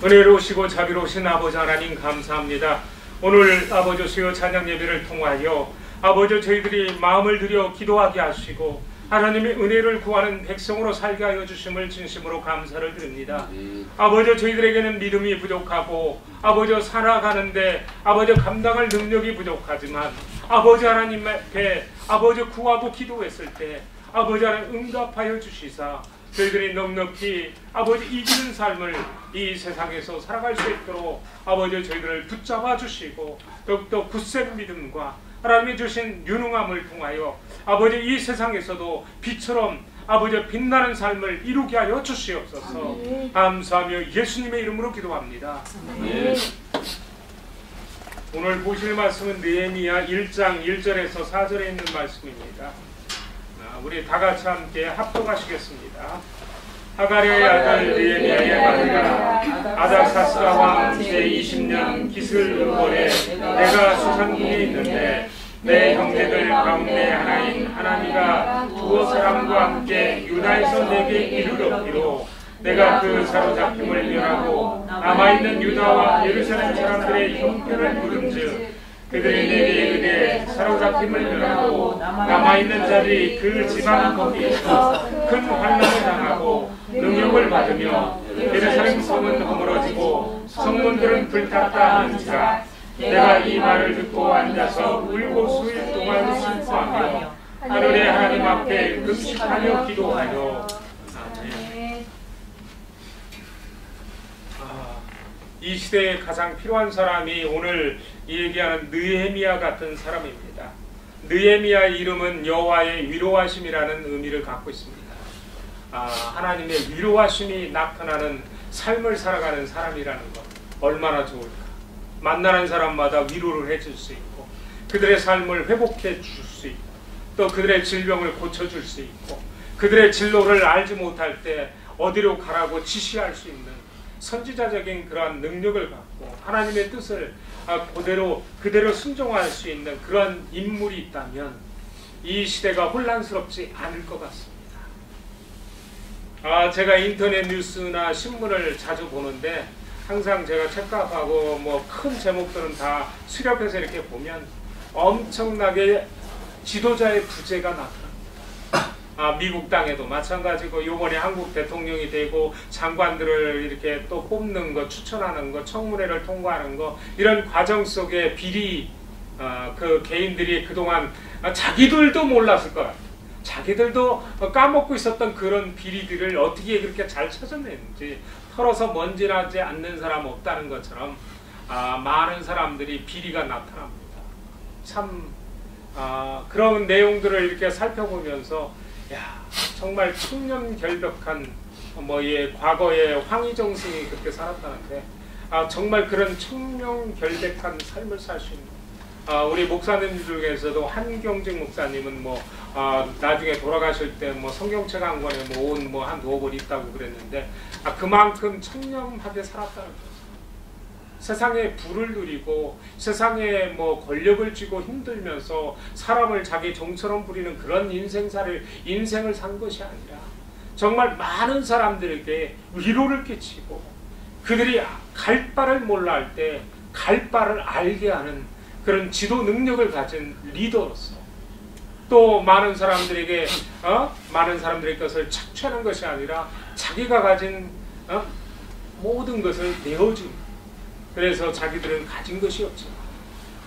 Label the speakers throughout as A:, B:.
A: 은혜로우시고 자비로우신 아버지 하나님 감사합니다. 오늘 아버지 수요 찬양 예배를 통하여 아버지 저희들이 마음을 들여 기도하게 하시고 하나님의 은혜를 구하는 백성으로 살게 하여 주심을 진심으로 감사를 드립니다. 아버지 저희들에게는 믿음이 부족하고 아버지 살아가는데 아버지 감당할 능력이 부족하지만 아버지 하나님 앞에 아버지 구하고 기도했을 때 아버지 하나님 응답하여 주시사 저희들이 넉넉히 아버지 이기는 삶을 이 세상에서 살아갈 수 있도록 아버지 저희들을 붙잡아 주시고 더욱더 굳센 믿음과 하나님이 주신 유능함을 통하여 아버지 이 세상에서도 빛처럼 아버지 빛나는 삶을 이루게 하여 주시옵소서. 감사하며 예수님의 이름으로 기도합니다. 오늘 보실 말씀은 느헤미야 1장 1절에서 4절에 있는 말씀입니다. 우리 다 같이 함께 합독하시겠습니다. 하가랴의 아들 느헤미야의 말이라 아닥사스다 왕 제20년 기슬월에 내가 수산궁에 있는데 내 형제들 가운데 하나인 하나니가 두어 사람과 함께 유다에서 내게 이르렀기로 내가 그 사로잡힘을 멸하고 남아있는 유다와 예루살렘 사람들의 형편을 물은즉 그들이 내게 이르되 사로잡힘을 멸하고 남아있는 자들이 그 지방 거기에서 큰 환난을 당하고 능욕을 받으며 예루살렘 성은 허물어지고 성문들은 불탔다 하는지라 내가 이 말을 듣고 앉아서 울고 수일 동안 슬퍼하며 하늘의 하나님 앞에 금식하며 기도하여 아멘. 이 시대에 가장 필요한 사람이 오늘 얘기하는 느헤미야 같은 사람입니다. 느헤미야의 이름은 여호와의 위로하심이라는 의미를 갖고 있습니다. 하나님의 위로하심이 나타나는 삶을 살아가는 사람이라는 것 얼마나 좋을까. 만나는 사람마다 위로를 해줄 수 있고 그들의 삶을 회복해 줄 수 있고 또 그들의 질병을 고쳐줄 수 있고 그들의 진로를 알지 못할 때 어디로 가라고 지시할 수 있는 선지자적인 그러한 능력을 갖고 하나님의 뜻을 그대로 순종할 수 있는 그런 인물이 있다면 이 시대가 혼란스럽지 않을 것 같습니다. 제가 인터넷 뉴스나 신문을 자주 보는데 항상 제가 책값하고 뭐 큰 제목들은 다 수렵해서 이렇게 보면 엄청나게 지도자의 부재가 나타납니다. 미국 땅에도 마찬가지고 요번에 한국 대통령이 되고 장관들을 이렇게 또 뽑는 거, 추천하는 거, 청문회를 통과하는 거 이런 과정 속에 비리 그 개인들이 그동안 자기들도 몰랐을 것 같아요. 자기들도 까먹고 있었던 그런 비리들을 어떻게 그렇게 잘 찾아냈는지 털어서 먼지나지 않는 사람 없다는 것처럼 많은 사람들이 비리가 나타납니다. 참 그런 내용들을 이렇게 살펴보면서 야 정말 청렴결백한 과거에 황희정 스님이 그렇게 살았다는데 정말 그런 청렴결백한 삶을 살 수 있는 우리 목사님 중에서도 한경직 목사님은 나중에 돌아가실 때 성경책 한 권에 온 한 두어 권 있다고 그랬는데 그만큼 청렴하게 살았다는 거죠. 세상에 부를 누리고 세상에 권력을 쥐고 힘들면서 사람을 자기 종처럼 부리는 그런 인생을 산 것이 아니라 정말 많은 사람들에게 위로를 끼치고 그들이 갈 바를 몰라 할 때 갈 바를 알게 하는 그런 지도 능력을 가진 리더로서 또 많은 사람들에게 것을 착취하는 것이 아니라 자기가 가진 모든 것을 내어줍니다. 그래서 자기들은 가진 것이 없지만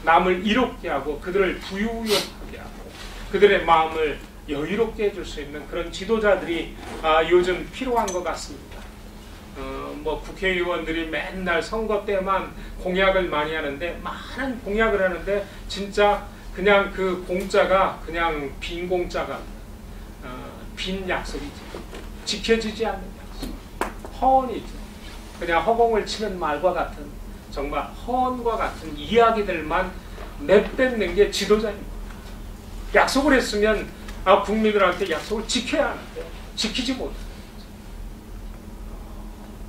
A: 남을 이롭게 하고 그들을 부유하게 하고 그들의 마음을 여유롭게 해줄 수 있는 그런 지도자들이 요즘 필요한 것 같습니다. 국회의원들이 맨날 선거 때만 공약을 많이 하는데 많은 공약을 하는데 진짜 그냥 그 공짜가 그냥 빈 공짜가 빈 약속이지 지켜지지 않는 약속 허언이죠. 그냥 허공을 치는 말과 같은 정말 허언과 같은 이야기들만 내뱉는 게 지도자입니다. 약속을 했으면 국민들한테 약속을 지켜야 하는데 지키지 못해요.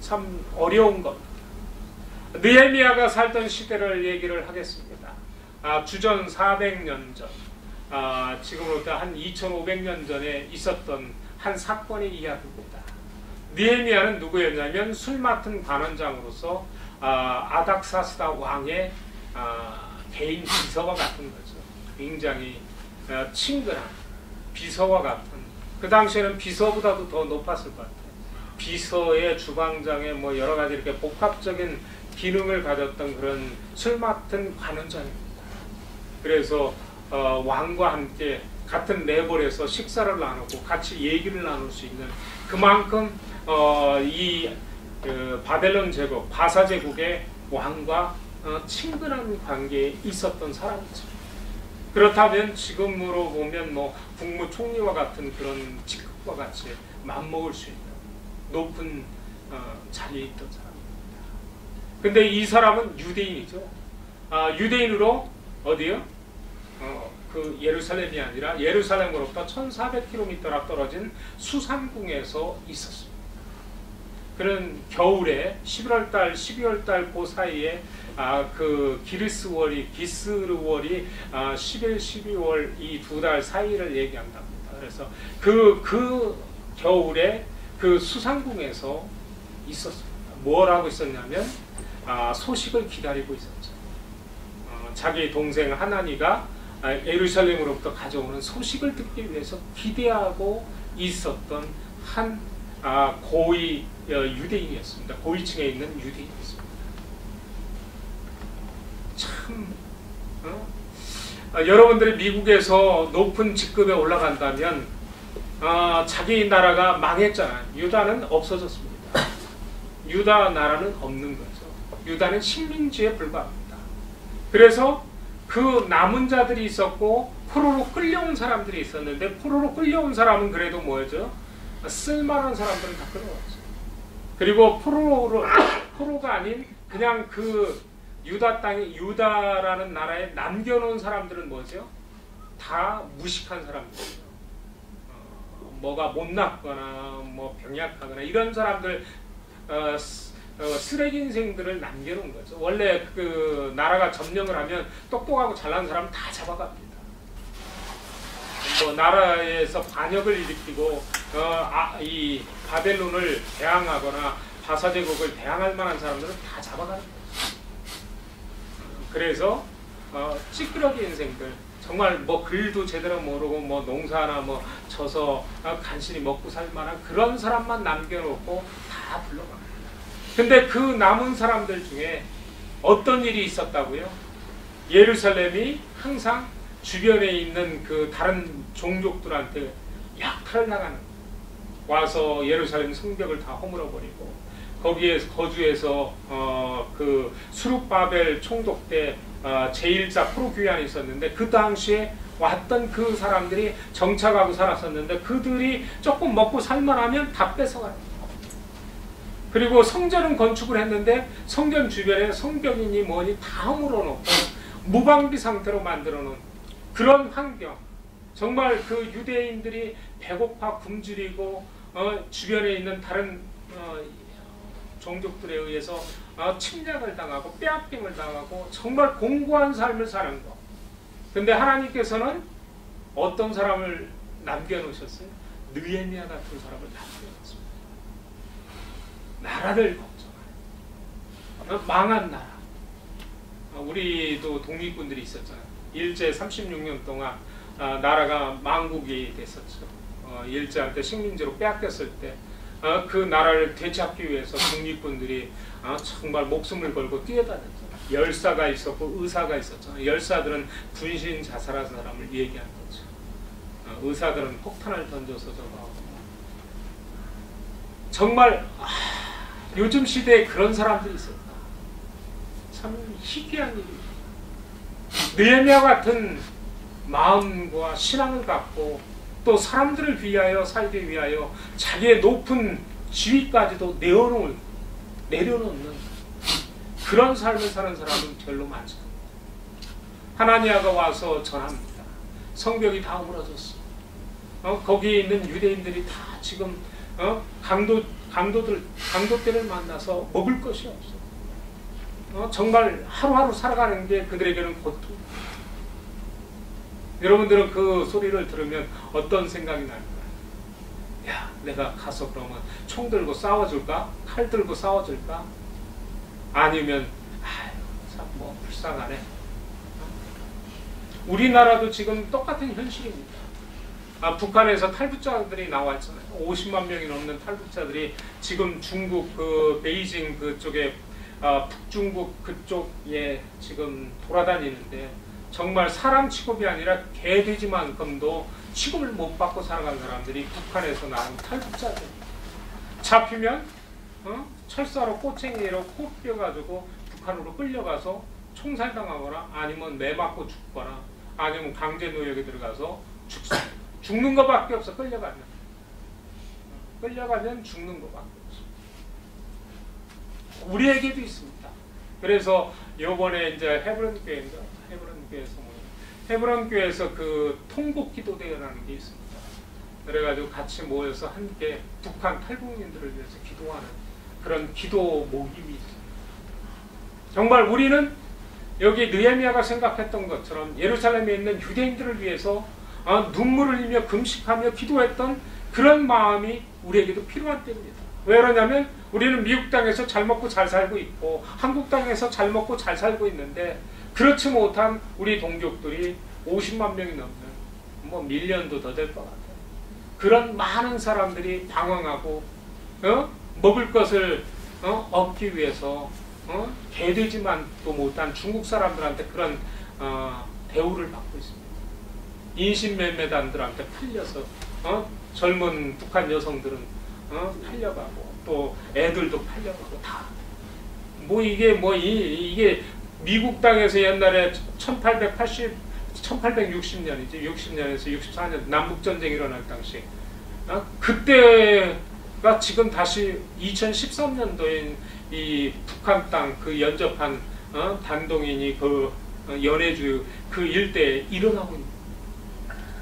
A: 참 어려운 것. 느헤미야가 살던 시대를 얘기를 하겠습니다. 주전 400년 전, 지금으로부터 한 2500년 전에 있었던 한 사건의 이야기입니다. 느헤미야는 누구였냐면 술 맡은 관원장으로서 아닥사스다 왕의 개인 비서와 같은 거죠. 굉장히 친근한 비서와 같은, 그 당시에는 비서보다도 더 높았을 것 같아요. 비서의 주방장의 뭐 여러 가지 이렇게 복합적인 기능을 가졌던 그런 술 맡은 관원장입니다. 그래서 왕과 함께 같은 레벨에서 식사를 나누고 같이 얘기를 나눌 수 있는, 그만큼 이 바벨론 제국, 바사 제국의 왕과 친근한 관계에 있었던 사람이죠. 그렇다면 지금으로 보면 뭐 국무총리와 같은 그런 직급과 같이 맞먹을 수 있는 높은 자리에 있던 사람입니다. 근데 이 사람은 유대인이죠. 유대인으로 어디요? 그 예루살렘이 아니라 예루살렘으로부터 1400km나 떨어진 수산궁에서 있었습니다. 그는 겨울에 11월달, 12월달 그 사이에 그 기스르월이 11, 12월 이 두 달 사이를 얘기한답니다. 그래서 그 겨울에 그 수산궁에서 있었습니다. 뭘 하고 있었냐면 소식을 기다리고 있었죠. 자기 동생 하나니가 예루살렘으로부터 가져오는 소식을 듣기 위해서 기대하고 있었던 한 고위 유대인이었습니다. 고위층에 있는 유대인이었습니다. 참 여러분들이 미국에서 높은 직급에 올라간다면 자기 나라가 망했잖아요. 유다는 없어졌습니다. 유다 나라는 없는 거죠. 유다는 식민지에 불과합니다. 그래서 그 남은 자들이 있었고 포로로 끌려온 사람들이 있었는데, 포로로 끌려온 사람은 그래도 뭐였죠? 쓸만한 사람들은 다 끌어왔죠. 그리고 포로가 아닌 그냥 그 유다 땅에, 유다라는 나라에 남겨놓은 사람들은 뭐죠? 다 무식한 사람들이에요. 뭐가 못났거나 뭐 병약하거나 이런 사람들, 쓰레기 인생들을 남겨놓은 거죠. 원래 그 나라가 점령을 하면 똑똑하고 잘난 사람 다 잡아갑니다. 뭐 나라에서 반역을 일으키고 이 바벨론을 대항하거나 바사제국을 대항할 만한 사람들은 다 잡아가는 거죠. 그래서 찌끄러기 인생들, 정말 뭐 글도 제대로 모르고 뭐 농사나 뭐 져서 간신히 먹고 살 만한 그런 사람만 남겨놓고 다 불러갑니다. 근데 그 남은 사람들 중에 어떤 일이 있었다고요? 예루살렘이 항상 주변에 있는 그 다른 종족들한테 약탈을 나가는, 와서 예루살렘 성벽을 다 허물어버리고 거기에 거주해서 그 수룹바벨 총독 때 제1자 포로귀환이 있었는데, 그 당시에 왔던 그 사람들이 정착하고 살았었는데 그들이 조금 먹고 살만하면 다 뺏어가요. 그리고 성전은 건축을 했는데 성전 주변에 성벽이니 뭐니 다 허물어놓고 무방비 상태로 만들어놓은 그런 환경, 정말 그 유대인들이 배고파 굶주리고 주변에 있는 다른 종족들에 의해서 침략을 당하고 빼앗김을 당하고 정말 공고한 삶을 사는 것. 근데 하나님께서는 어떤 사람을 남겨놓으셨어요? 느헤미야 같은 사람을 남겨놓았습니다. 나라를 걱정하는 망한 나라. 우리도 독립군들이 있었잖아요. 일제 36년 동안 나라가 망국이 됐었죠. 일제한테 식민지로 빼앗겼을 때 그 나라를 되찾기 위해서 독립군들이 정말 목숨을 걸고 뛰어다녔죠. 열사가 있었고 의사가 있었죠. 열사들은 분신 자살한 사람을 얘기한 거죠. 의사들은 폭탄을 던져서 저거 하고. 정말 요즘 시대에 그런 사람들이 있었다. 참 희귀한 일이죠. 느헤미야 같은 마음과 신앙을 갖고 또 사람들을 위하여 살기 위하여 자기의 높은 지위까지도 내려놓는 그런 삶을 사는 사람은 별로 많지 않습니다. 하나니아가 와서 전합니다. 성벽이 다 무너졌어. 거기에 있는 유대인들이 다 지금 강도들을 만나서 먹을 것이 없어. 정말 하루하루 살아가는 게 그들에게는 고통. 여러분들은 그 소리를 들으면 어떤 생각이 날까요? 야, 내가 가서 그러면 총 들고 싸워줄까? 칼 들고 싸워줄까? 아니면 아유, 참 뭐 불쌍하네. 우리나라도 지금 똑같은 현실입니다. 북한에서 탈북자들이 나와 있잖아요. 50만 명이 넘는 탈북자들이 지금 중국 그 베이징 그쪽에 북중국 그쪽에 지금 돌아다니는데 정말 사람 취급이 아니라 개돼지만큼도 취급을 못 받고 살아간 사람들이 북한에서 나온 탈북자들. 잡히면 철사로 꼬챙이로 코 뼈가지고 북한으로 끌려가서 총살당하거나 아니면 매 맞고 죽거나 아니면 강제 노역에 들어가서 죽는 것밖에 없어. 끌려가면 죽는 것밖에 없어. 우리에게도 있습니다. 그래서 요번에 이제 헤브론 교회에서 그 통곡 기도 대회라는 게 있습니다. 그래가지고 같이 모여서 함께 북한 탈북민들을 위해서 기도하는 그런 기도 모임이 있습니다. 정말 우리는 여기 느헤미야가 생각했던 것처럼 예루살렘에 있는 유대인들을 위해서 눈물을 흘리며 금식하며 기도했던 그런 마음이 우리에게도 필요한 때입니다. 왜 그러냐면 우리는 미국 땅에서 잘 먹고 잘 살고 있고 한국 땅에서 잘 먹고 잘 살고 있는데 그렇지 못한 우리 동족들이 50만 명이 넘는 뭐 밀리언도 더 될 것 같아요. 그런 많은 사람들이 방황하고 먹을 것을 얻기 위해서 개되지만도 못한 중국 사람들한테 그런 대우를 받고 있습니다. 인신매매단들한테 팔려서 젊은 북한 여성들은 팔려가고 또 애들도 팔려가고 다 뭐 이게 미국 땅에서 옛날에 1860년이지 60년에서 64년 남북전쟁이 일어날 당시 그때가 지금 다시 2013년도인 이 북한 땅 그 연접한 단동인이 그 연해주 그 일대에 일어나고 있는.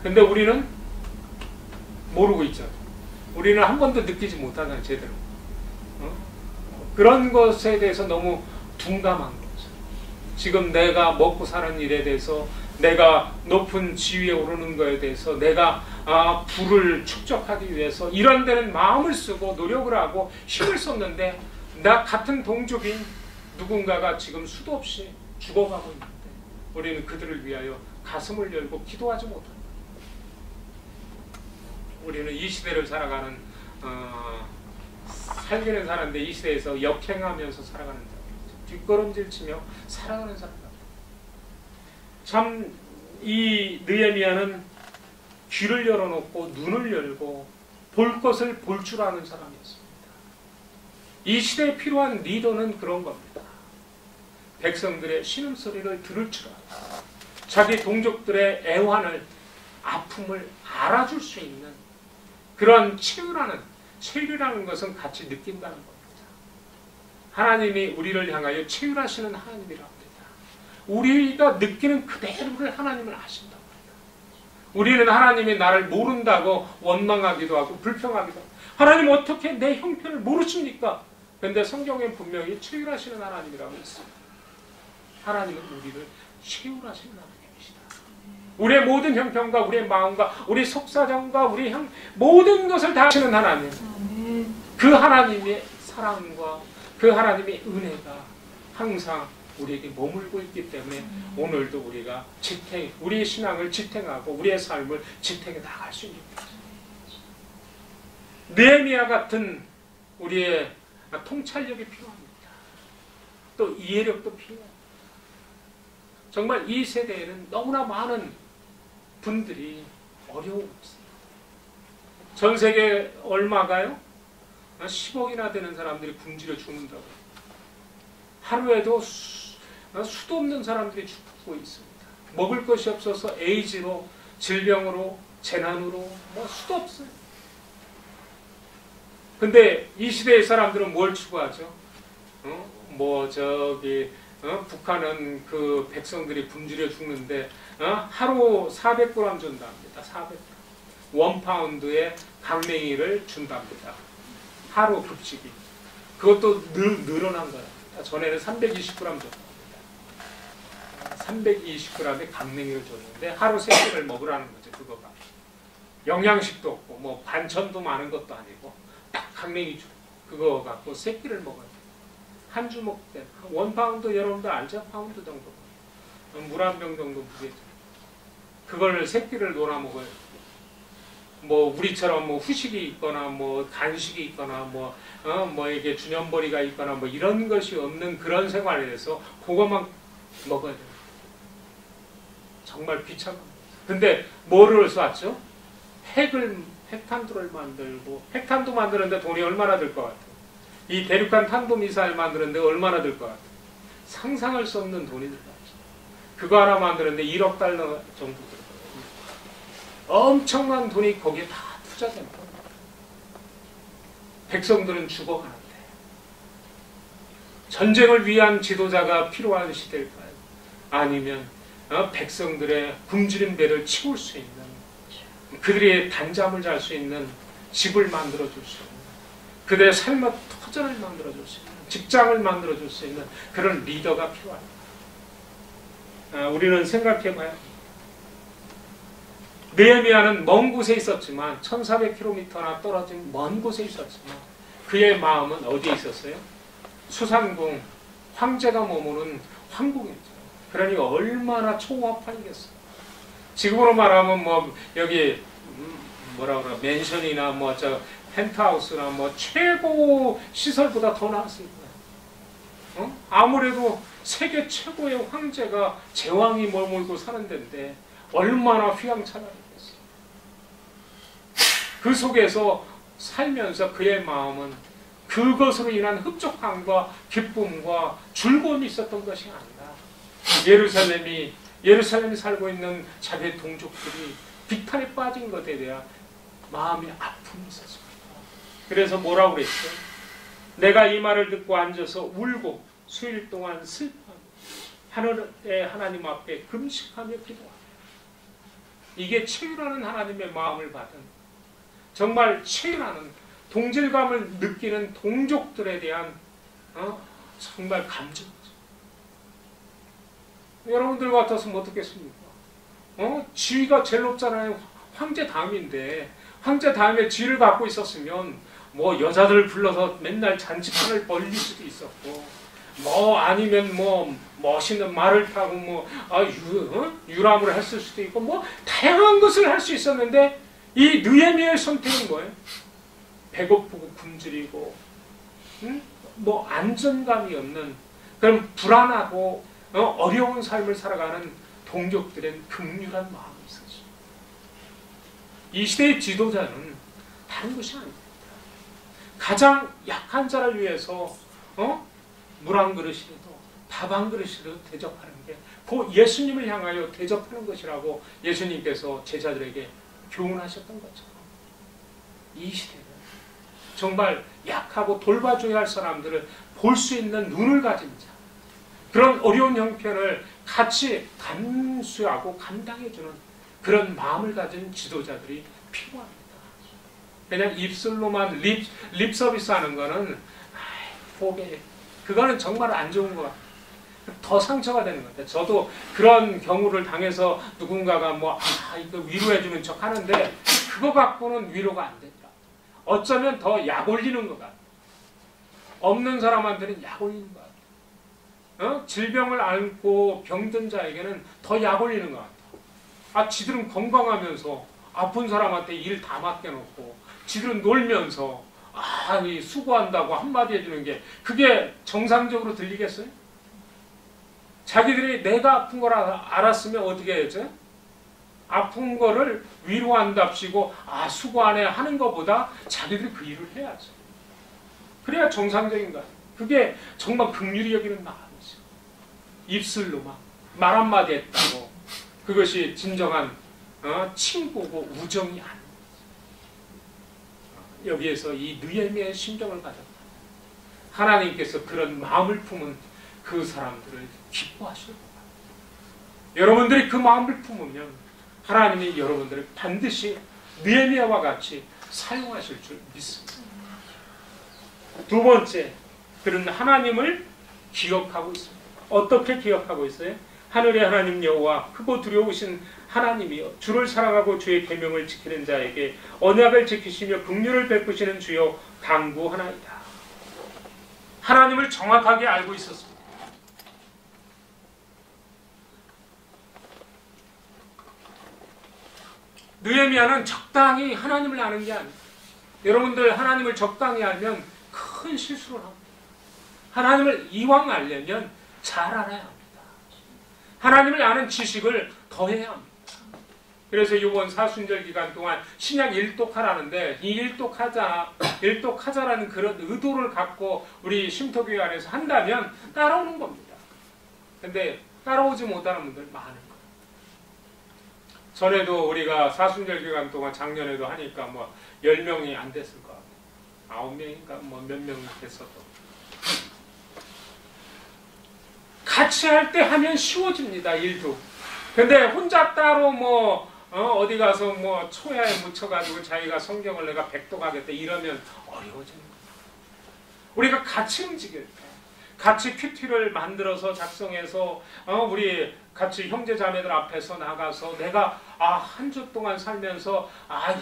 A: 근데 우리는 모르고 있죠. 우리는 한 번도 느끼지 못하잖아요, 제대로. 그런 것에 대해서 너무 둔감한 거죠. 지금 내가 먹고 사는 일에 대해서, 내가 높은 지위에 오르는 것에 대해서, 내가 부를 축적하기 위해서 이런 데는 마음을 쓰고 노력을 하고 힘을 썼는데 나 같은 동족인 누군가가 지금 수도 없이 죽어가고 있는데 우리는 그들을 위하여 가슴을 열고 기도하지 못합니다. 우리는 이 시대를 살아가는 살기는 사는데 이 시대에서 역행하면서 살아가는 사람, 뒷걸음질 치며 살아가는 사람. 참 이 느헤미야는 귀를 열어놓고 눈을 열고 볼 것을 볼 줄 아는 사람이었습니다. 이 시대에 필요한 리더는 그런 겁니다. 백성들의 신음소리를 들을 줄 알고 자기 동족들의 애환을, 아픔을 알아줄 수 있는 그런 체휼이라는 것은 같이 느낀다는 겁니다. 하나님이 우리를 향하여 체휼하시는 하나님이라고 합니다. 우리가 느끼는 그대로를 하나님은 아신다고 합니다. 우리는 하나님이 나를 모른다고 원망하기도 하고 불평하기도 하고, 하나님 어떻게 내 형편을 모르십니까? 그런데 성경에 분명히 체휼하시는 하나님이라고 있습니다. 하나님은 우리를 체휼하시는 하나님이시다. 우리의 모든 형편과 우리의 마음과 우리 속사정과 우리 모든 것을 다 아시는 하나님. 그 하나님의 사랑과 그 하나님의 은혜가 항상 우리에게 머물고 있기 때문에 오늘도 우리가 우리의 신앙을 지탱하고 우리의 삶을 지탱해 나갈 수 있는 거죠. 느헤미야 같은 우리의 통찰력이 필요합니다. 또 이해력도 필요합니다. 정말 이 세대에는 너무나 많은 분들이 어려움이 있습니다. 전 세계 얼마가요? 10억이나 되는 사람들이 굶주려 죽는다고. 하루에도 수도 없는 사람들이 죽고 있습니다. 먹을 것이 없어서 에이즈로, 질병으로, 재난으로 수도 없어요. 근데 이 시대의 사람들은 뭘 추구하죠? 북한은 그 백성들이 굶주려 죽는데 하루 400g 준답니다. 400g. 1파운드의 강냉이를 준답니다. 하루 급식이. 그것도 늘어난 거예요. 전에는 320g 줬답니다. 320g의 강냉이를 줬는데 하루 3끼를 먹으라는 거죠. 그거가. 영양식도 없고 뭐 반찬도 많은 것도 아니고 딱 강냉이 주 그거 갖고 새끼를 먹어야 돼. 한 주먹 때, 1파운드 여러분들 알죠? 파운드 정도. 물 한 병 정도 무게죠. 그걸 새끼를 논아 먹어요. 뭐 우리처럼 뭐 후식이 있거나 뭐 간식이 있거나 뭐 이게 주년벌이가 있거나 뭐 이런 것이 없는 그런 생활에 대해서 그것만 먹어야 돼요. 정말 비참합니다. 근데 뭐를 쐈죠? 핵탄두를 만들고, 핵탄두 만드는데 돈이 얼마나 들 것 같아요? 이 대륙간 탄도미사일 만드는데 얼마나 들 것 같아요? 상상할 수 없는 돈이 들 것 같아요. 그거 하나 만드는데 1억 달러 정도 들어요. 엄청난 돈이 거기에 다 투자됩니다. 백성들은 죽어가는데 전쟁을 위한 지도자가 필요한 시대일까요? 아니면 백성들의 굶주린 배를 채울 수 있는, 그들이 단잠을 잘 수 있는 집을 만들어줄 수 있는, 그들의 삶의 터전을 만들어줄 수 있는, 직장을 만들어줄 수 있는 그런 리더가 필요합니다. 우리는 생각해봐요. 느헤미야는 먼 곳에 있었지만 1400km나 떨어진 먼 곳에 있었지만 그의 마음은 어디에 있었어요? 수산궁, 황제가 머무는 황궁이었죠. 그러니 얼마나 초호화판이겠어요. 지금으로 말하면 뭐 여기 뭐라 그래, 맨션이나 뭐 저 펜트하우스나 뭐 최고 시설보다 더 나았을 거예요. 아무래도 세계 최고의 황제가 제왕이 머물고 사는 데인데 얼마나 휘황찬란했겠어요. 그 속에서 살면서 그의 마음은 그것으로 인한 흡족함과 기쁨과 즐거움이 있었던 것이 아니라 예루살렘이 살고 있는 자기의 동족들이 비탄에 빠진 것에 대한 마음의 아픔이 있었습니다. 그래서 뭐라고 그랬어요? 내가 이 말을 듣고 앉아서 울고 수일 동안 슬퍼하며 하늘의 하나님 앞에 금식하며 기도하며, 이게 치유라는 하나님의 마음을 받은, 정말 치유라는 동질감을 느끼는 동족들에 대한 정말 감정이죠. 여러분들 같았으면 어떻겠습니까? 지위가 제일 높잖아요. 황제 다음인데 황제 다음에 지위를 갖고 있었으면 뭐 여자들을 불러서 맨날 잔치판을 벌릴 수도 있었고, 뭐 아니면 뭐 멋있는 말을 타고 뭐 유람을 했을 수도 있고, 뭐 다양한 것을 할 수 있었는데 이 느헤미야의 선택은 뭐예요? 배고프고 굶주리고 뭐 안정감이 없는 그런 불안하고 어려운 삶을 살아가는 동족들은 극률한 마음이 있었죠. 이 시대의 지도자는 다른 것이 아닙니다. 가장 약한 자를 위해서 물 한 그릇이라도 밥 한 그릇이라도 대접하는 게 그 예수님을 향하여 대접하는 것이라고 예수님께서 제자들에게 교훈하셨던 것처럼, 이 시대는 정말 약하고 돌봐줘야 할 사람들을 볼 수 있는 눈을 가진 자, 그런 어려운 형편을 같이 감수하고 감당해주는 그런 마음을 가진 지도자들이 필요합니다. 그냥 입술로만 립 서비스 하는 거는 포기해. 그거는 정말 안 좋은 것 같아요. 더 상처가 되는 것 같아요. 저도 그런 경우를 당해서 누군가가 이거 위로해주는 척 하는데 그거 갖고는 위로가 안 되더라. 어쩌면 더 약 올리는 것 같아요. 없는 사람한테는 약 올리는 것 같아요. 질병을 앓고 병든 자에게는 더 약 올리는 것 같아요. 지들은 건강하면서 아픈 사람한테 일 다 맡겨놓고 지들은 놀면서 수고한다고 한마디 해주는 게 그게 정상적으로 들리겠어요? 자기들이 내가 아픈 걸 알았으면 어떻게 해야죠? 아픈 거를 위로한답시고 수고하네 하는 것보다 자기들이 그 일을 해야죠. 그래야 정상적인 거예요. 그게 정말 긍휼히 여기는 마음이죠. 입술로만 말 한마디 했다고 그것이 진정한 친구고 우정이 아닙니다. 여기에서 이 느헤미야의 심정을 가졌다. 하나님께서 그런 마음을 품은 그 사람들을 기뻐하실 거예요. 여러분들이 그 마음을 품으면 하나님이 여러분들을 반드시 느헤미야와 같이 사용하실 줄 믿습니다. 두 번째, 그는 하나님을 기억하고 있습니다. 어떻게 기억하고 있어요? 하늘의 하나님 여호와 크고 두려우신 하나님이여 주를 사랑하고 주의 계명을 지키는 자에게 언약을 지키시며 긍휼을 베푸시는 주여 강구하나이다. 하나님을 정확하게 알고 있었습니다. 느헤미야는 적당히 하나님을 아는 게 아닙니다. 여러분들 하나님을 적당히 알면 큰 실수를 합니다. 하나님을 이왕 알려면 잘 알아야 합니다. 하나님을 아는 지식을 더해야 합니다. 그래서 이번 사순절 기간 동안 신약 일독하라는데 이 일독하자라는 그런 의도를 갖고 우리 쉼터교회 안에서 한다면 따라오는 겁니다. 근데 따라오지 못하는 분들 많은 거예요. 전에도 우리가 사순절 기간 동안 작년에도 하니까 뭐 10명이 안 됐을 것 같아요. 9명인가 뭐 몇 명 됐었던. 같이 할 때 하면 쉬워집니다. 일도. 근데 혼자 따로 뭐 어디 가서 뭐 초야에 묻혀가지고 자기가 성경을 내가 백독하겠다 이러면 어려워집니다. 우리가 같이 움직일 때, 같이 큐티를 만들어서 작성해서 우리 같이 형제자매들 앞에서 나가서 내가 한 주 동안 살면서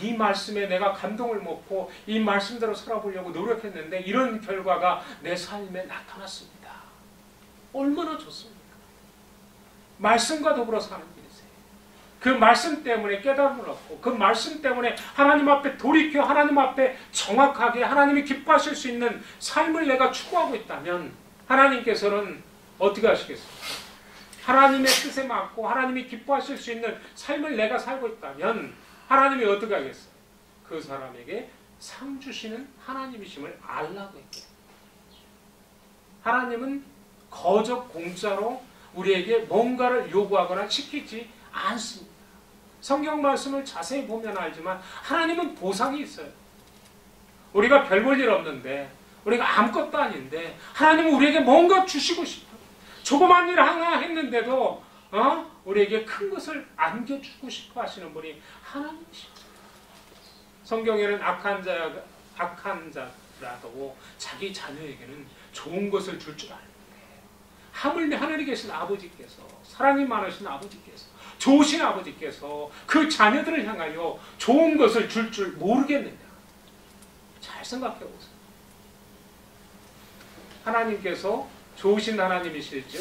A: 이 말씀에 내가 감동을 먹고 이 말씀대로 살아보려고 노력했는데 이런 결과가 내 삶에 나타났습니다. 얼마나 좋습니까? 말씀과 더불어 사는 일이세요. 그 말씀 때문에 깨달음을 얻고 그 말씀 때문에 하나님 앞에 돌이켜 하나님 앞에 정확하게 하나님이 기뻐하실 수 있는 삶을 내가 추구하고 있다면 하나님께서는 어떻게 하시겠습니까? 하나님의 뜻에 맞고 하나님이 기뻐하실 수 있는 삶을 내가 살고 있다면 하나님이 어떻게 하겠어요? 그 사람에게 상 주시는 하나님이심을 알라고 했죠. 하나님은 거저 공짜로 우리에게 뭔가를 요구하거나 시키지 않습니다. 성경 말씀을 자세히 보면 알지만 하나님은 보상이 있어요. 우리가 별 볼 일 없는데 우리가 아무것도 아닌데 하나님은 우리에게 뭔가 주시고 싶어요. 조그만 일 하나 했는데도 우리에게 큰 것을 안겨주고 싶어 하시는 분이 하나님이십니다. 성경에는 악한 자라도 자기 자녀에게는 좋은 것을 줄 줄 알고 하물며 하늘에 계신 아버지께서 사랑이 많으신 아버지께서 좋으신 아버지께서 그 자녀들을 향하여 좋은 것을 줄 줄 모르겠느냐. 잘 생각해 보세요. 하나님께서 좋으신 하나님이시죠.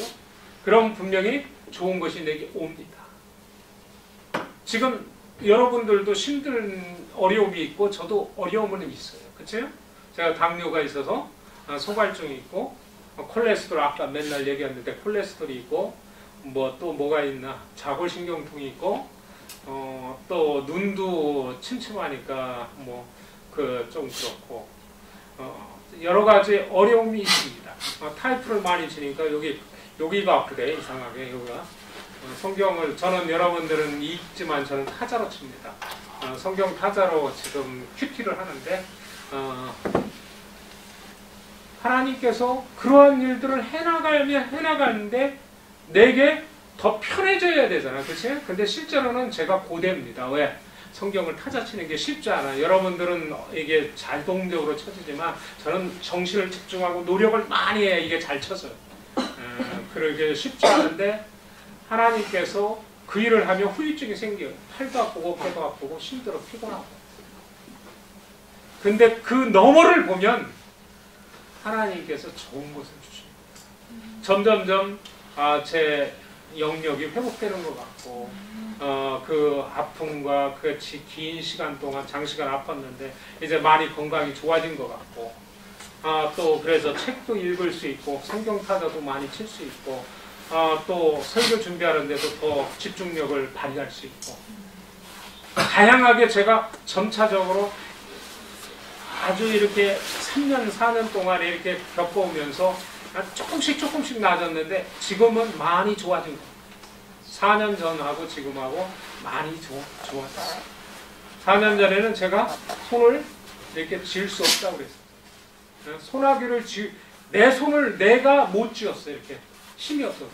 A: 그럼 분명히 좋은 것이 내게 옵니다. 지금 여러분들도 힘든 어려움이 있고 저도 어려움은 있어요. 그렇죠? 제가 당뇨가 있어서 소갈증이 있고 콜레스테롤 아까 맨날 얘기했는데 콜레스테롤이 있고 뭐 또 뭐가 있나 자골신경통이 있고 또 눈도 침침하니까 뭐 그 좀 그렇고 여러 가지 어려움이 있습니다. 타이프를 많이 치니까 여기가 아프대 이상하게 여기가 성경을 저는 여러분들은 읽지만 저는 타자로 칩니다. 성경 타자로 지금 큐티를 하는데 하나님께서 그러한 일들을 해나가는데 내게 더 편해져야 되잖아. 그치? 근데 실제로는 제가 고대입니다. 왜? 성경을 타자 치는 게 쉽지 않아요. 여러분들은 이게 자동적으로 쳐지지만 저는 정신을 집중하고 노력을 많이 해 이게 잘 쳐져요. 그러게 쉽지 않은데 하나님께서 그 일을 하면 후유증이 생겨요. 팔도 아프고 배도 아프고 힘들어 피곤하고. 근데 그 너머를 보면 하나님께서 좋은 것을 주십니다. 점점점 제 영역이 회복되는 것 같고 그 아픔과 그 긴 시간 동안 장시간 아팠는데 이제 많이 건강이 좋아진 것 같고 또 그래서 책도 읽을 수 있고 성경 타자도 많이 칠 수 있고 또 설교 준비하는데도 더 집중력을 발휘할 수 있고 다양하게 제가 점차적으로 아주 이렇게 3년, 4년 동안 이렇게 겪어오면서 조금씩 나아졌는데 지금은 많이 좋아진 겁니다. 4년 전하고 지금하고 많이 좋았어요. 4년 전에는 제가 손을 이렇게 쥘 수 없다고 그랬어요. 소나기를 내 손을 내가 못 쥐었어요. 이렇게 힘이 없어서.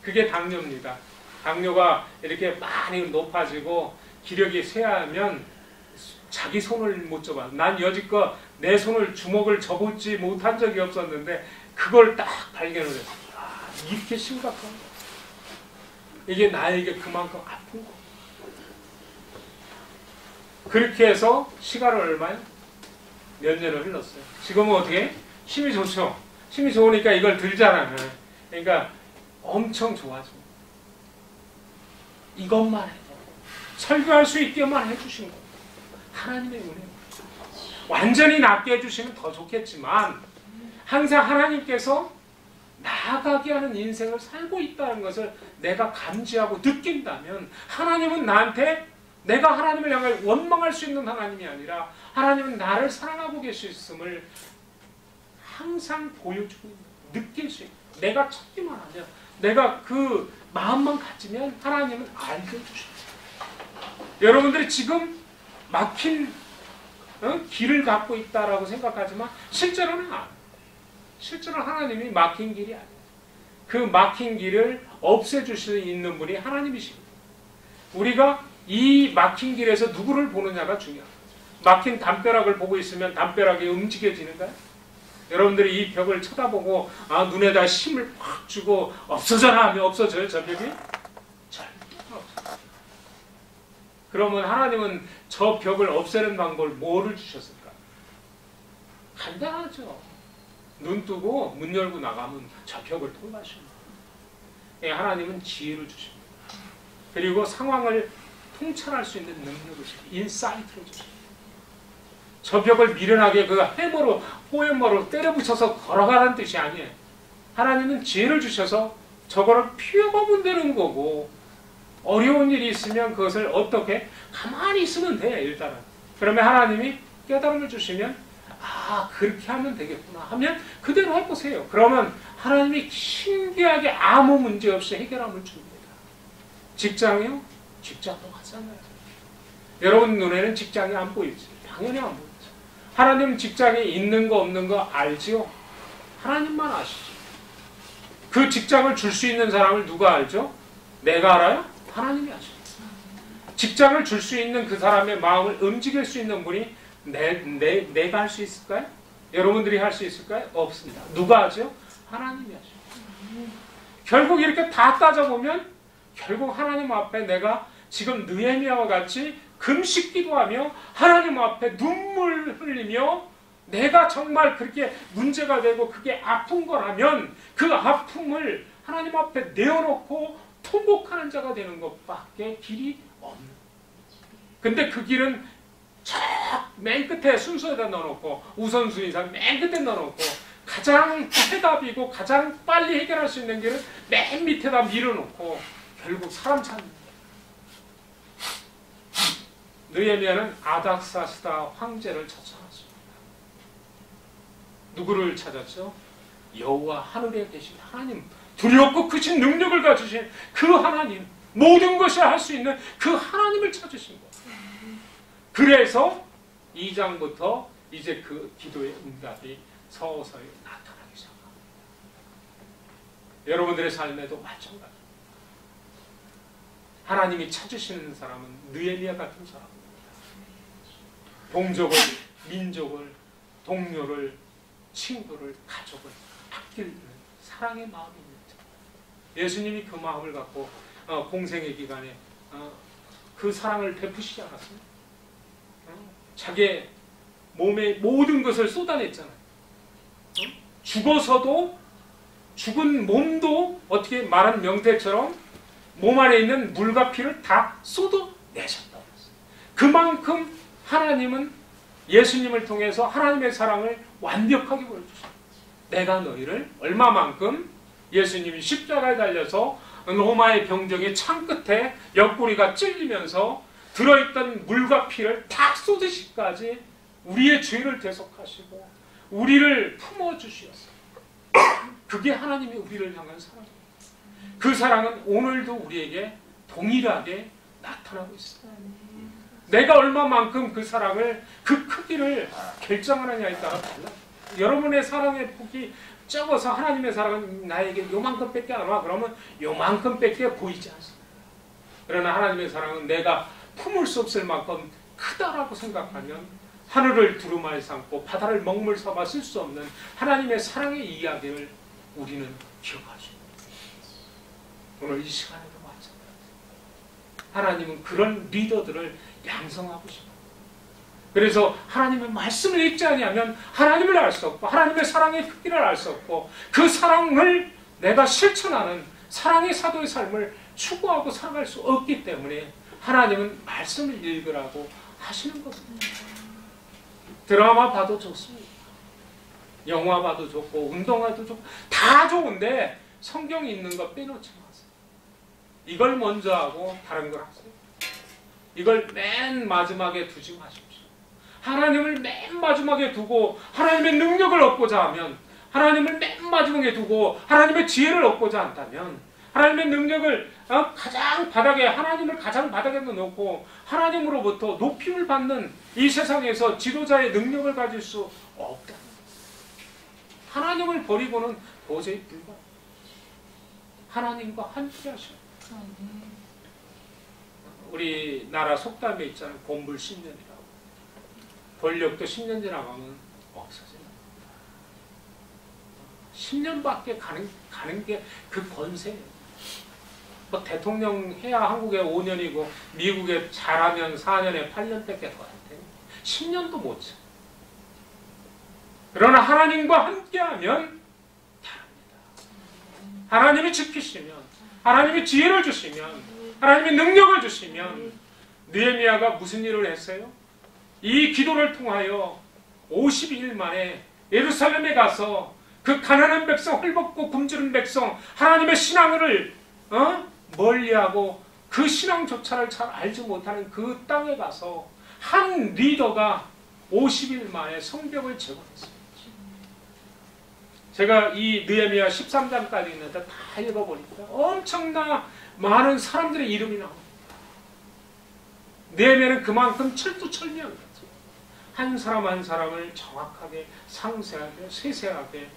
A: 그게 당뇨입니다. 당뇨가 이렇게 많이 높아지고 기력이 쇠하면 자기 손을 못 접어. 난 여지껏 내 손을 주먹을 접지 못한 적이 없었는데 그걸 딱 발견을 했어요. 이렇게 심각한 거예요. 이게 나에게 그만큼 아픈 거. 그렇게 해서 시간을 얼마요? 몇 년을 흘렀어요. 지금은 어떻게? 힘이 좋죠. 힘이 좋으니까 이걸 들잖아요. 그러니까 엄청 좋아집니다. 이것만 해도 설교할 수 있게만 해주신 거예요. 하나님의 은혜. 완전히 낫게 해주시면 더 좋겠지만 항상 하나님께서 나아가게 하는 인생을 살고 있다는 것을 내가 감지하고 느낀다면 하나님은 나한테 내가 하나님을 향해 원망할 수 있는 하나님이 아니라 하나님은 나를 사랑하고 계셨음을 항상 보여주고 느낄 수 있고 내가 찾기만 하면 내가 그 마음만 가지면 하나님은 알게 해주십니다. 여러분들이 지금 막힌 길을 갖고 있다라고 생각하지만 실제로는 아니에요. 실제로 하나님이 막힌 길이 아니에요. 그 막힌 길을 없애줄 수 있는 분이 하나님이십니다. 우리가 이 막힌 길에서 누구를 보느냐가 중요합니다. 막힌 담벼락을 보고 있으면 담벼락이 움직여지는가요? 여러분들이 이 벽을 쳐다보고 눈에다 힘을 팍 주고 없어져라 하면 없어져요? 저 벽이? 절대 없어요. 그러면 하나님은 저 벽을 없애는 방법을 뭐를 주셨을까? 간단하죠. 눈 뜨고 문 열고 나가면 저 벽을 통과하십니다. 하나님은 지혜를 주십니다. 그리고 상황을 통찰할 수 있는 능력을 주십니다. 인사이트를 주십니다. 저 벽을 미련하게 그 해머로 호해머로 때려붙여서 걸어가라는 뜻이 아니에요. 하나님은 지혜를 주셔서 저거를 피해가면 되는 거고 어려운 일이 있으면 그것을 어떻게 가만히 있으면 돼 일단은. 그러면 하나님이 깨달음을 주시면 그렇게 하면 되겠구나 하면 그대로 해보세요. 그러면 하나님이 신기하게 아무 문제 없이 해결함을 줍니다. 직장이요? 직장도 하잖아요. 여러분 눈에는 직장이 안 보이지. 당연히 안 보이죠. 하나님 직장에 있는 거 없는 거 알지요? 하나님만 아시죠. 그 직장을 줄 수 있는 사람을 누가 알죠? 내가 알아요? 하나님이 아시죠. 직장을 줄 수 있는 그 사람의 마음을 움직일 수 있는 분이 내가 할 수 있을까요? 여러분들이 할 수 있을까요? 없습니다. 누가 하죠? 하나님이 하죠. 결국 이렇게 다 따져보면 결국 하나님 앞에 내가 지금 느헤미야와 같이 금식 기도하며 하나님 앞에 눈물 흘리며 내가 정말 그렇게 문제가 되고 그게 아픈 거라면 그 아픔을 하나님 앞에 내어놓고 통곡하는 자가 되는 것밖에 길이 없는. 근데 그 길은 맨 끝에 순서에다 넣어놓고 우선순위상 맨 끝에 넣어놓고 가장 해답이고 가장 빨리 해결할 수 있는 길은 맨 밑에다 밀어놓고 결국 사람 찾는 거예요. 느헤미야는 아닥사스다 황제를 찾아왔습니다. 누구를 찾았죠? 여호와 하늘에 계신 하나님, 두렵고 크신 능력을 가지신 그 하나님, 모든 것을 할 수 있는 그 하나님을 찾으신 거예요. 그래서 2장부터 이제 그 기도의 응답이 서서히 나타나기 시작합니다. 여러분들의 삶에도 마찬가지입니다. 하나님이 찾으시는 사람은 느헤미야 같은 사람입니다. 동족을, 민족을, 동료를, 친구를, 가족을 아끼는 사랑의 마음입니다. 예수님이 그 마음을 갖고 공생의 기간에 그 사랑을 베푸시지 않았습니까? 자기의 몸의 모든 것을 쏟아냈잖아요. 죽어서도 죽은 몸도 어떻게 말한 명태처럼 몸 안에 있는 물과 피를 다 쏟아내셨다고 했어요. 그만큼 하나님은 예수님을 통해서 하나님의 사랑을 완벽하게 보여주셨어요. 내가 너희를 얼마만큼 예수님이 십자가에 달려서 로마의 병정의 창 끝에 옆구리가 찔리면서 들어있던 물과 피를 다 쏟으시기까지 우리의 죄를 대속하시고 우리를 품어주셨어요. 그게 하나님이 우리를 향한 사랑입니다. 그 사랑은 오늘도 우리에게 동일하게 나타나고 있습니다. 내가 얼마만큼 그 사랑을, 그 크기를 결정하느냐에 따라 달라요. 여러분의 사랑의 폭이 적어서 하나님의 사랑은 나에게 요만큼밖에 안 와. 그러면 요만큼밖에 보이지 않습니다. 그러나 하나님의 사랑은 내가 품을 수 없을 만큼 크다라고 생각하면 하늘을 두루마리 삼고 바다를 먹물 삼아 쓸 수 없는 하나님의 사랑의 이야기를 우리는 기억하죠. 오늘 이 시간에도 마찬가지. 하나님은 그런 리더들을 양성하고 싶어요. 그래서 하나님의 말씀을 읽지 아니하면 하나님을 알 수 없고 하나님의 사랑의 크기를 알 수 없고 그 사랑을 내가 실천하는 사랑의 사도의 삶을 추구하고 살아갈 수 없기 때문에 하나님은 말씀을 읽으라고 하시는 것입니다. 드라마 봐도 좋습니다. 영화 봐도 좋고 운동화도 좋고 다 좋은데 성경 읽는 거 빼놓지 마세요. 이걸 먼저 하고 다른 걸 하세요. 이걸 맨 마지막에 두지 마십시오. 하나님을 맨 마지막에 두고 하나님의 능력을 얻고자 하면, 하나님을 맨 마지막에 두고 하나님의 지혜를 얻고자 한다면, 하나님의 능력을 가장 바닥에, 하나님을 가장 바닥에 놓고 하나님으로부터 높임을 받는 이 세상에서 지도자의 능력을 가질 수 없다. 하나님을 버리고는 도저히 불가합니다. 하나님과 함께 하셔야 돼요. 우리나라 속담에 있잖아요. 곰불 10년이라고. 권력도 10년 지나가면 없어집니다. 10년밖에 가는 게 그 권세예요. 뭐 대통령 해야 한국에 5년이고 미국에 잘하면 4년에 8년 뺏게 더 할 테니 10년도 못 쳐. 그러나 하나님과 함께하면 다릅니다. 하나님이 지키시면, 하나님이 지혜를 주시면, 하나님이 능력을 주시면, 느헤미야가 무슨 일을 했어요? 이 기도를 통하여 52일 만에 예루살렘에 가서 그 가난한 백성, 헐벗고 굶주린 백성, 하나님의 신앙을 멀리하고 그 신앙조차를 잘 알지 못하는 그 땅에 가서 한 리더가 50일 만에 성벽을 재건했습니다. 제가 이 느헤미야 13장까지 있는데 다 읽어보니까 엄청나 많은 사람들의 이름이 나옵니다. 느헤미야는 그만큼 철두철미한 거죠. 한 사람 한 사람을 정확하게, 상세하게, 세세하게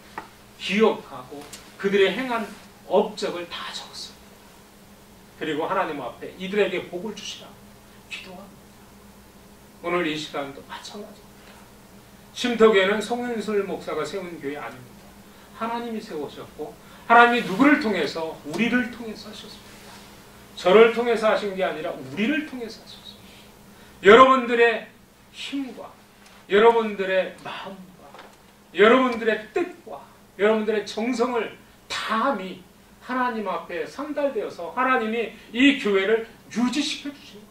A: 기억하고 그들의 행한 업적을 다 적었습니다. 그리고 하나님 앞에 이들에게 복을 주시라고 기도합니다. 오늘 이 시간도 마찬가지입니다. 쉼터교회는 송윤술 목사가 세운 교회 아닙니다. 하나님이 세우셨고 하나님이 누구를 통해서? 우리를 통해서 하셨습니다. 저를 통해서 하신 게 아니라 우리를 통해서 하셨습니다. 여러분들의 힘과 여러분들의 마음과 여러분들의 뜻과 여러분들의 정성을 다함이 하나님 앞에 상달되어서 하나님이 이 교회를 유지시켜 주신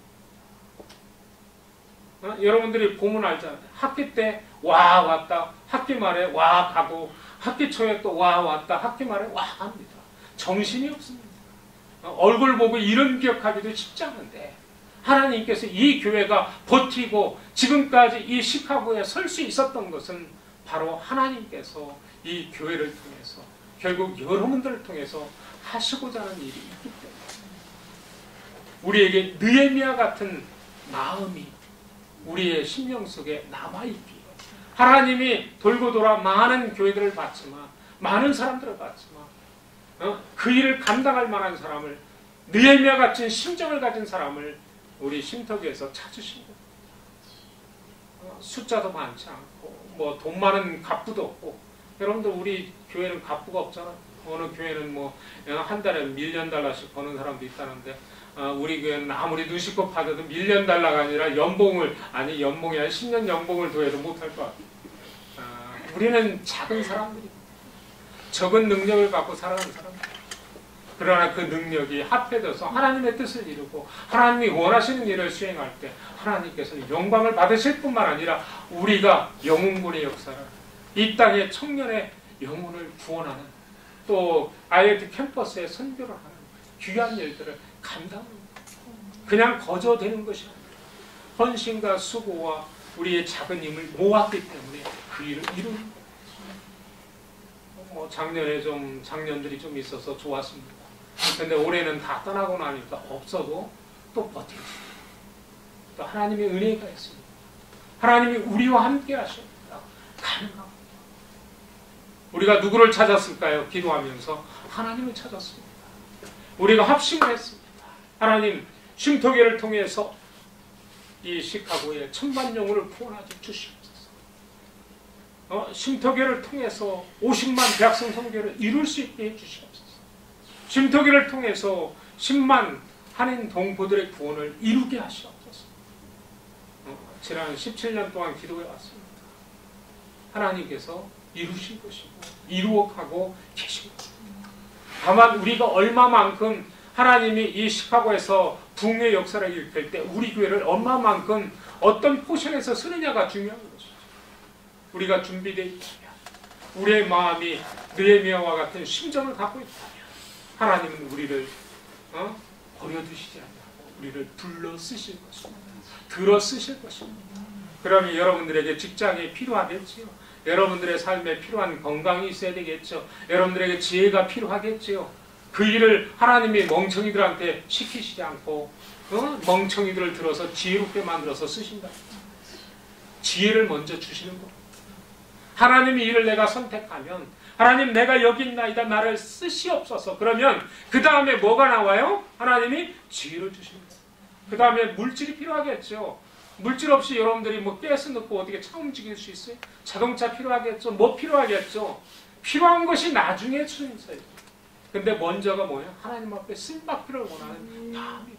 A: 거예요. 여러분들이 보면 알잖아요. 학기 때 와 왔다, 학기 말에 와 가고, 학기 초에 또 와 왔다, 학기 말에 와 갑니다. 정신이 없습니다. 얼굴 보고 이런 기억하기도 쉽지 않은데 하나님께서 이 교회가 버티고 지금까지 이 시카고에 설 수 있었던 것은 바로 하나님께서 이 교회를 통해서, 결국 여러분들을 통해서 하시고자 하는 일이 있기 때문에 우리에게 느헤미야 같은 마음이 우리의 심령 속에 남아있기, 하나님이 돌고 돌아 많은 교회들을 봤지만, 많은 사람들을 봤지만 그 일을 감당할 만한 사람을, 느헤미야 같은 심정을 가진 사람을 우리 쉼터교회에서 찾으신 거예요. 숫자도 많지 않고 뭐 돈 많은 갑부도 없고. 여러분들 우리 교회는 갑부가 없잖아요. 어느 교회는 뭐 한 달에 $1,000,000씩 버는 사람도 있다는데 우리 교회는 아무리 눈씻고 받아도 $1,000,000가 아니라 연봉이 아니라 10년 연봉을 더해도 못할 것 같아요. 우리는 작은 사람들이 적은 능력을 갖고 살아가는 사람들. 그러나 그 능력이 합해져서 하나님의 뜻을 이루고 하나님이 원하시는 일을 수행할 때 하나님께서는 영광을 받으실 뿐만 아니라 우리가 영웅군의 역사를, 이 땅의 청년의 영혼을 구원하는, 또 ILT 캠퍼스에 선교를 하는 귀한 일들을 감당하는 거예요. 그냥 거저되는 것이 아니라 헌신과 수고와 우리의 작은 힘을 모았기 때문에 그 일을 이루는 거예요. 작년들이 좀 있어서 좋았습니다. 근데 올해는 다 떠나고 나니까 없어도 또 버티고, 또 하나님의 은혜가 있습니다. 하나님이 우리와 함께 하십니다. 가능합니다. 우리가 누구를 찾았을까요? 기도하면서 하나님을 찾았습니다. 우리가 합심을 했습니다. 하나님, 쉼터교회를 통해서 이 시카고에 10,000만 영혼을 구원하여 주시옵소서. 쉼터교회를 통해서 50만 대학생 선교를 이룰 수 있게 해주시옵소서. 쉼터기를 통해서 10만 한인 동포들의 구원을 이루게 하시옵소서. 지난 17년 동안 기도해 왔습니다. 하나님께서 이루신 것이고 이루어가고 계신 것입니다. 다만 우리가 얼마만큼 하나님이 이 시카고에서 붕의 역사를 일으킬 때 우리 교회를 얼마만큼 어떤 포션에서 쓰느냐가 중요한 것이죠. 우리가 준비되어 있다면, 우리의 마음이 느헤미야와 같은 심정을 갖고 있다면 하나님은 우리를 버려두시지 않고 우리를 불러 쓰실 것입니다. 들어 쓰실 것입니다. 그러면 여러분들에게 직장이 필요하겠지요. 여러분들의 삶에 필요한 건강이 있어야 되겠죠. 여러분들에게 지혜가 필요하겠지요. 그 일을 하나님이 멍청이들한테 시키시지 않고 멍청이들을 들어서 지혜롭게 만들어서 쓰신다. 지혜를 먼저 주시는 겁니다. 하나님이 이를 내가 선택하면 하나님 내가 여기 있나이다 나를 쓰시옵소서. 그러면 그 다음에 뭐가 나와요? 하나님이 지혜를 주십니다. 그 다음에 물질이 필요하겠죠. 물질 없이 여러분들이 뭐 가스 넣고 어떻게 차 움직일 수 있어요? 자동차 필요하겠죠. 뭐 필요하겠죠. 필요한 것이 나중에 순서예요. 근데 먼저가 뭐예요? 하나님 앞에 쓰임받기를 원하는 마음이에요.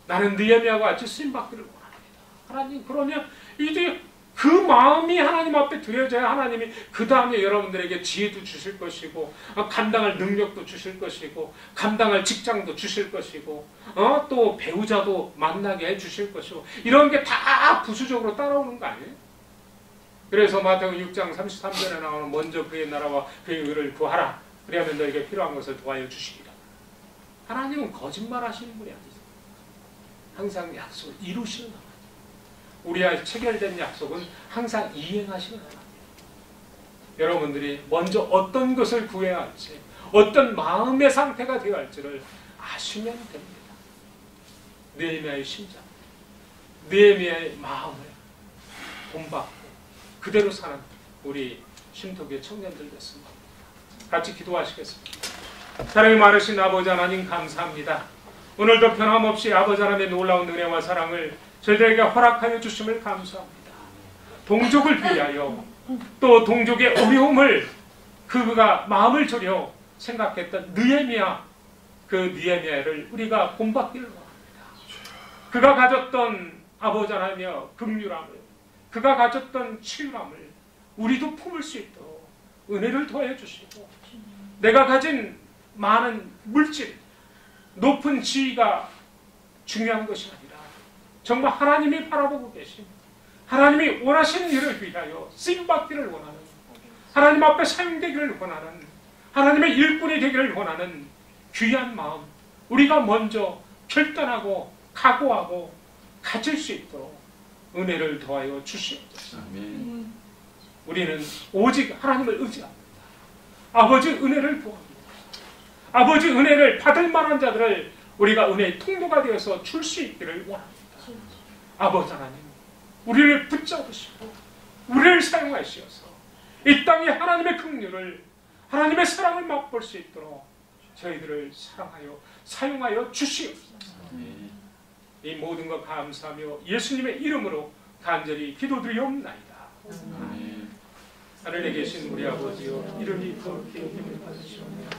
A: 나는 느헤미야와 같이 쓰임받기를 원합니다. 하나님, 그러면 이제 그 마음이 하나님 앞에 드려져야 하나님이 그 다음에 여러분들에게 지혜도 주실 것이고 감당할 능력도 주실 것이고 감당할 직장도 주실 것이고 또 배우자도 만나게 해주실 것이고 이런 게 다 부수적으로 따라오는 거 아니에요? 그래서 마태복음 6장 33절에 나오는 먼저 그의 나라와 그의 의를 구하라. 그러면 너에게 필요한 것을 도와여 주시리라. 하나님은 거짓말 하시는 분이 아니죠. 항상 약속을 이루시는 하나님. 우리와 체결된 약속은 항상 이행하시는 하나님. 여러분들이 먼저 어떤 것을 구해야 할지, 어떤 마음의 상태가 되어야 할지를 아시면 됩니다. 느헤미야의 심장, 느헤미야의 마음을 본받고 그대로 사는 우리 쉼터교회 청년들 됐습니다. 같이 기도하시겠습니다. 사랑이 많으신 아버지 하나님 감사합니다. 오늘도 변함없이 아버지 하나님의 놀라운 은혜와 사랑을 저희들에게 허락하여 주심을 감사합니다. 동족을 위하여 또 동족의 어려움을 그가 마음을 졸여 생각했던 느헤미야, 그 느헤미야를 우리가 본받기를 원합니다. 그가 가졌던 아버지 하나님의 긍휼함을, 그가 가졌던 치유함을 우리도 품을 수 있도록 은혜를 더해 주시고, 내가 가진 많은 물질, 높은 지위가 중요한 것이 아니라 정말 하나님이 바라보고 계신, 하나님이 원하시는 일을 위하여 쓰임받기를 원하는, 하나님 앞에 사용되기를 원하는, 하나님의 일꾼이 되기를 원하는 귀한 마음, 우리가 먼저 결단하고 각오하고 가질 수 있도록 은혜를 더하여 주시옵소서. 우리는 오직 하나님을 의지합니다. 아버지 은혜를 구합니다. 아버지 은혜를 받을 만한 자들을 우리가 은혜의 통로가 되어서 줄 수 있기를 원합니다. 아버지 하나님, 우리를 붙잡으시고 우리를 사용하시어서 이 땅에 하나님의 긍휼을, 하나님의 사랑을 맛볼 수 있도록 저희들을 사랑하여 사용하여 주시옵소서. 이 모든 것 감사하며 예수님의 이름으로 간절히 기도드리옵나이다. 하늘에 계신 우리 아버지여, 이름이 거룩히 여김을 받으시오며